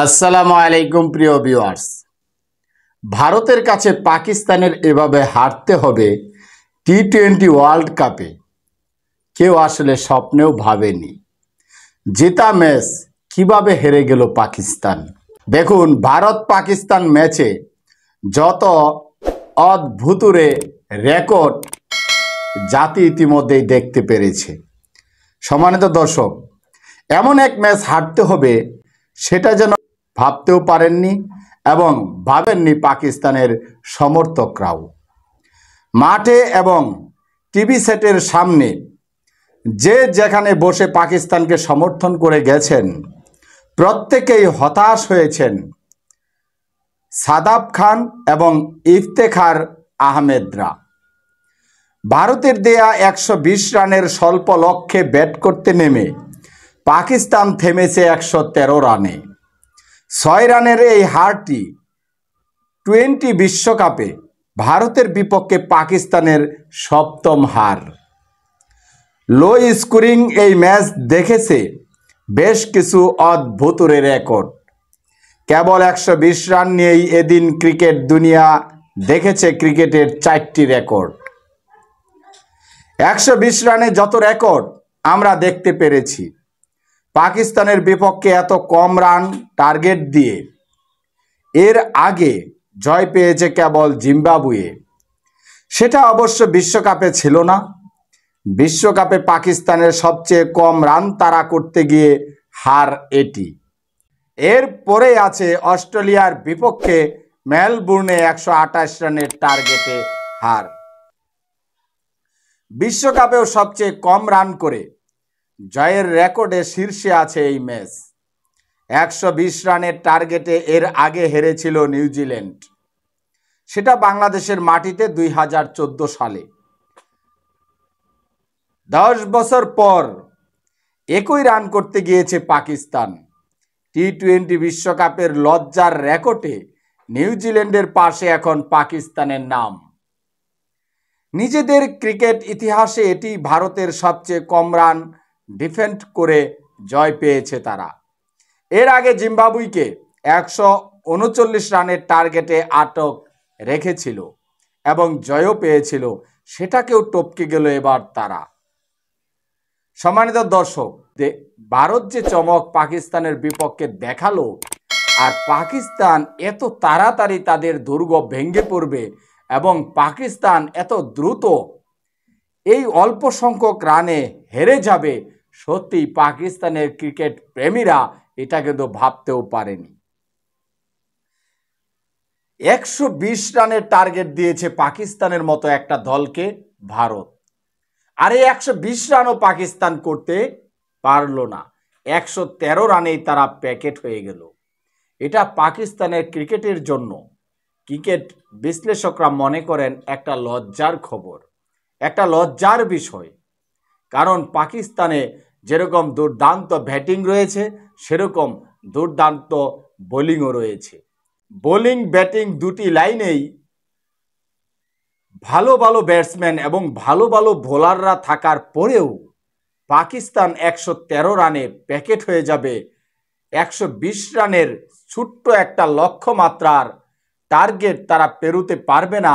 আসসালামু আলাইকুম প্রিয় ভিউয়ার্স। ভারতের কাছে পাকিস্তানের এভাবে হারতে হবে টি-20 ওয়ার্ল্ড কাপে কেউ আসলে স্বপ্নেও ভাবেনি। জেতা ম্যাচ কিভাবে হেরে গেল পাকিস্তান। দেখুন, ভারত পাকিস্তান ম্যাচে যত অদ্ভুতুরে রেকর্ড জাতি ইতিমধ্যেই দেখতে পেরেছে। সম্মানিত দর্শক, এমন এক ম্যাচ হারতে হবে সেটা যেন ভাবতেও পারেননি এবং ভাবেননি পাকিস্তানের সমর্থকরাও। মাঠে এবং টিভি সেটের সামনে যে যেখানে বসে পাকিস্তানকে সমর্থন করে গেছেন প্রত্যেকেই হতাশ হয়েছেন। সাদাব খান এবং ইফতেখার আহমেদরা ভারতের দেয়া 120 রানের স্বল্প লক্ষ্যে ব্যাট করতে নেমে পাকিস্তান থেমেছে 113 রানে। 6 রানের এই হারটি টি-20 বিশ্বকাপে ভারতের বিপক্ষে পাকিস্তানের সপ্তম হার। লো স্কোরিং এই ম্যাচ দেখেছে বেশ কিছু অদ্ভুতুরে রেকর্ড। কেবল 120 রান নিয়েই এদিন ক্রিকেট দুনিয়া দেখেছে ক্রিকেটের 4টি রেকর্ড। 120 রানে যত রেকর্ড আমরা দেখতে পেরেছি, পাকিস্তানের বিপক্ষে এত কম রান টার্গেট দিয়ে এর আগে জয় পেয়েছে কেবল জিম্বাবুয়ে। সেটা অবশ্য বিশ্বকাপে ছিল না। বিশ্বকাপে পাকিস্তানের সবচেয়ে কম রান তাড়া করতে গিয়ে হার এটি। এর পরে আছে অস্ট্রেলিয়ার বিপক্ষে মেলবোর্নে 128 রানের টার্গেটে হার। বিশ্বকাপেও সবচেয়ে কম রান করে জয়ের রেকর্ডে শীর্ষে আছে এই ম্যাচ। 120 রানের টার্গেটে এর আগে হেরেছিল নিউজিল্যান্ড, সেটা বাংলাদেশের মাটিতে 2014 সালে। 10 বছর পর একই রান করতে গিয়েছে পাকিস্তান। টি-20 বিশ্বকাপের লজ্জার রেকর্ডে নিউজিল্যান্ডের পাশে এখন পাকিস্তানের নাম। নিজেদের ক্রিকেট ইতিহাসে এটি ভারতের সবচেয়ে কম রান ডিফেন্ড করে জয় পেয়েছে তারা। এর আগে জিম্বাবুয়েকে 139 রানের টার্গেটে আটক রেখেছিল এবং জয়ও পেয়েছিল, সেটাকেও টপকে গেল এবার তারা। সম্মানিত দর্শক, ভারত যে চমক পাকিস্তানের বিপক্ষে দেখালো, আর পাকিস্তান এত তাড়াতাড়ি তাদের দুর্গ ভেঙে পড়বে এবং পাকিস্তান এত দ্রুত এই অল্প সংখ্যক রানে হেরে যাবে, সত্যি পাকিস্তানের ক্রিকেট প্রেমীরা এটা কিন্তু ভাবতেও পারেনি। 120 রানের টার্গেট দিয়েছে পাকিস্তানের মতো একটা দলকে ভারত, আর এই 120 রানও পাকিস্তান করতে পারল না। 113 রানেই তারা প্যাকেট হয়ে গেল। এটা পাকিস্তানের ক্রিকেটের জন্য ক্রিকেট বিশ্লেষকরা মনে করেন একটা লজ্জার খবর, একটা লজ্জার বিষয়। কারণ পাকিস্তানে যেরকম দুর্দান্ত ব্যাটিং রয়েছে, সেরকম দুর্দান্ত বোলিংও রয়েছে। বোলিং ব্যাটিং দুটি লাইনেই ভালো ভালো ব্যাটসম্যান এবং ভালো ভালো বোলাররা থাকার পরেও পাকিস্তান 113 রানে প্যাকেট হয়ে যাবে। 120 রানের ছোট্ট একটা লক্ষ্যমাত্রার টার্গেট তারা পেরোতে পারবে না,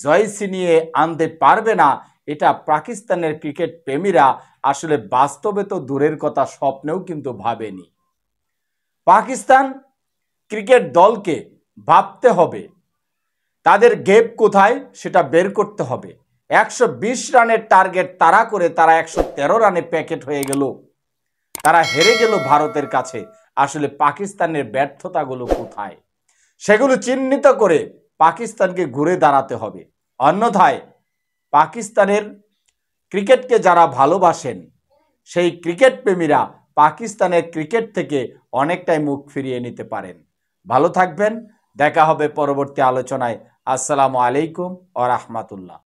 জয় ছিনিয়ে আনতে পারবে না। এটা পাকিস্তানের ক্রিকেট প্রেমীরা আসলে বাস্তবে তো দূরের কথা, স্বপ্নেও কিন্তু ভাবেনি। পাকিস্তান ক্রিকেট দলকে ভাবতে হবে তাদের গেপ কোথায়, সেটা বের করতে হবে। 120 রানের টার্গেট তারা করে তারা 113 রানে প্যাকেট হয়ে গেল, তারা হেরে গেল ভারতের কাছে। আসলে পাকিস্তানের ব্যর্থতাগুলো কোথায়, সেগুলো চিহ্নিত করে পাকিস্তানকে ঘুরে দাঁড়াতে হবে। অন্যথায় পাকিস্তানের ক্রিকেটকে যারা ভালোবাসেন সেই ক্রিকেট প্রেমীরা পাকিস্তানের ক্রিকেট থেকে অনেকটাই মুখ ফিরিয়ে নিতে পারেন। ভালো থাকবেন, দেখা হবে পরবর্তী আলোচনায়। আসসালামু আলাইকুম ওয়া রাহমাতুল্লাহ।